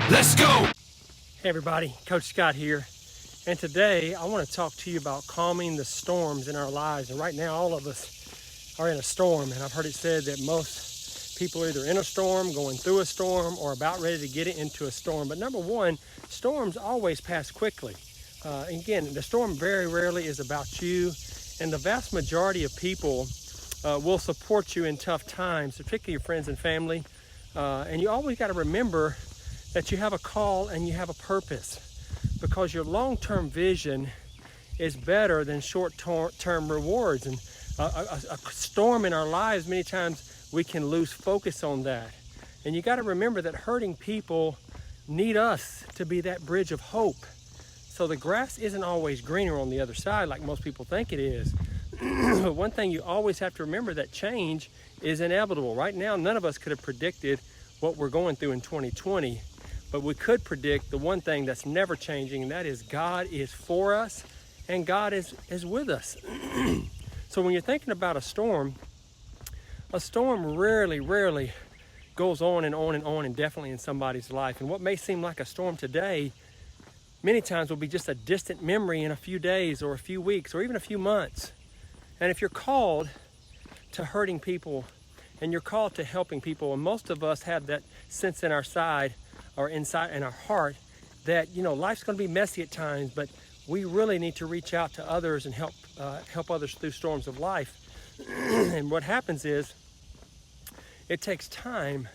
Let's go! Hey everybody, Coach Scott here. And today I want to talk to you about calming the storms in our lives. And right now all of us are in a storm. And I've heard it said that most people are either in a storm, going through a storm, or about ready to get into a storm. But number one, storms always pass quickly. Again, the storm very rarely is about you. And the vast majority of people will support you in tough times, particularly your friends and family. And you always got to remember that you have a call and you have a purpose, because your long-term vision is better than short-term rewards. And a storm in our lives, many times we can lose focus on that. And you got to remember that hurting people need us to be that bridge of hope. So the grass isn't always greener on the other side like most people think it is. But one thing you always have to remember, that change is inevitable. Right now, none of us could have predicted what we're going through in 2020. But we could predict the one thing that's never changing, and that is God is for us and God is with us. So when you're thinking about a storm rarely goes on and on and on indefinitely in somebody's life. And what may seem like a storm today, many times will be just a distant memory in a few days or a few weeks or even a few months. And if you're called to hurting people and you're called to helping people, and most of us have that sense in our side or inside in our heart that, you know, life's going to be messy at times, but we really need to reach out to others and help others through storms of life. And what happens is it takes time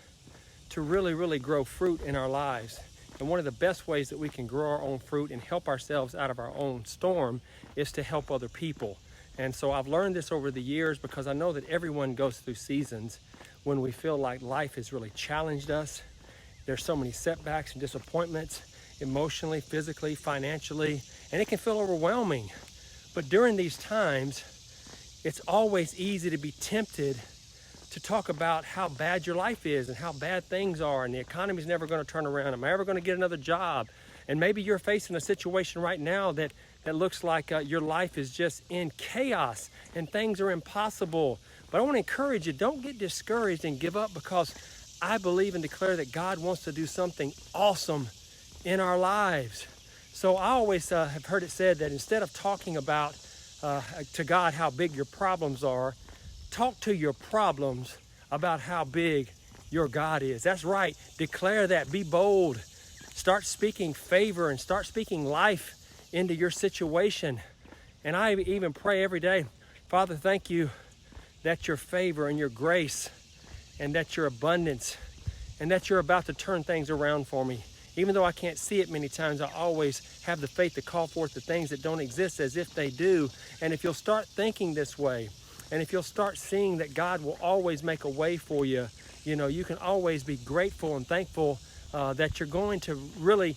to really grow fruit in our lives. And one of the best ways that we can grow our own fruit and help ourselves out of our own storm is to help other people. And so I've learned this over the years, because I know that everyone goes through seasons when we feel like life has really challenged us. There's so many setbacks and disappointments, emotionally, physically, financially, and it can feel overwhelming. But during these times, it's always easy to be tempted to talk about how bad your life is and how bad things are, and the economy's never going to turn around. Am I ever going to get another job? And maybe you're facing a situation right now that looks like your life is just in chaos and things are impossible. But I want to encourage you, don't get discouraged and give up, because I believe and declare that God wants to do something awesome in our lives. So I always have heard it said that instead of talking about to God how big your problems are, talk to your problems about how big your God is. That's right. Declare that. Be bold. Start speaking favor and start speaking life into your situation. And I even pray every day, Father, thank you that your favor and your grace and that your abundance and that you're about to turn things around for me. Even though I can't see it many times, I always have the faith to call forth the things that don't exist as if they do. And if you'll start thinking this way, and if you'll start seeing that God will always make a way for you, you know, you can always be grateful and thankful that you're going to really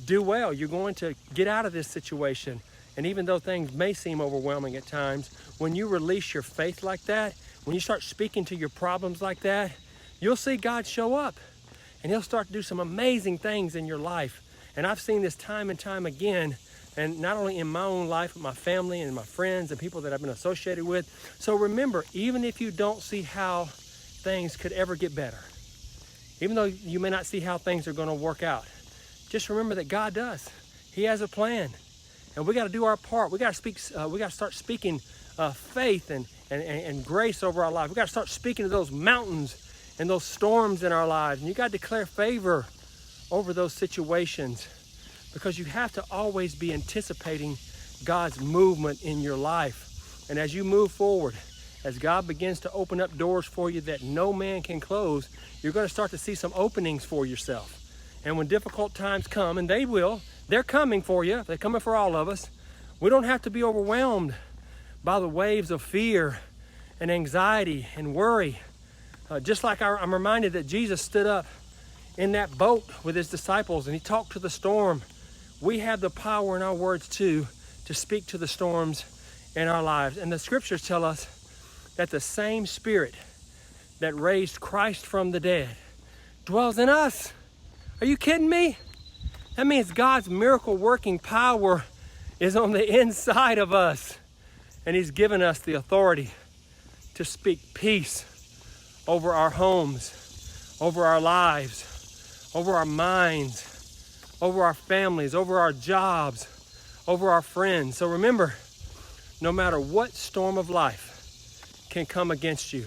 do well. You're going to get out of this situation. And even though things may seem overwhelming at times, when you release your faith like that, when you start speaking to your problems like that, you'll see God show up, and he'll start to do some amazing things in your life. And I've seen this time and time again, and not only in my own life, but my family and my friends and people that I've been associated with. So remember, even if you don't see how things could ever get better, even though you may not see how things are going to work out, just remember that God does. He has a plan, and we got to do our part. We got to speak. We got to start speaking faith and grace over our life. We got to start speaking to those mountains and those storms in our lives. And you got to declare favor over those situations, because you have to always be anticipating God's movement in your life. And as you move forward, as God begins to open up doors for you that no man can close, you're going to start to see some openings for yourself. And when difficult times come, and they will, they're coming for you. They're coming for all of us. We don't have to be overwhelmed by the waves of fear and anxiety and worry. Just like I'm reminded that Jesus stood up in that boat with his disciples and he talked to the storm. We have the power in our words too to speak to the storms in our lives. And the scriptures tell us that the same Spirit that raised Christ from the dead dwells in us. Are you kidding me? That means God's miracle working power is on the inside of us. And he's given us the authority to speak peace over our homes, over our lives, over our minds, over our families, over our jobs, over our friends. So remember, no matter what storm of life can come against you,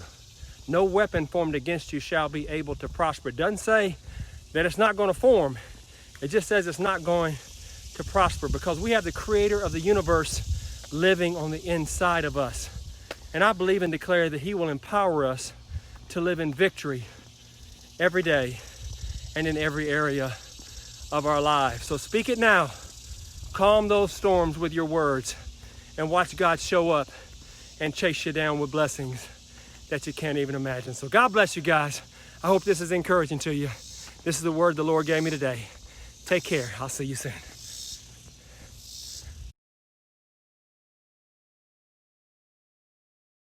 no weapon formed against you shall be able to prosper. It doesn't say that it's not going to form. It just says it's not going to prosper, because we have the creator of the universe living on the inside of us. And I believe and declare that he will empower us to live in victory every day and in every area of our lives. So speak it now. Calm those storms with your words, and watch God show up and chase you down with blessings that you can't even imagine. So God bless you guys. I hope this is encouraging to you. This is the word the Lord gave me today. Take care. I'll see you soon.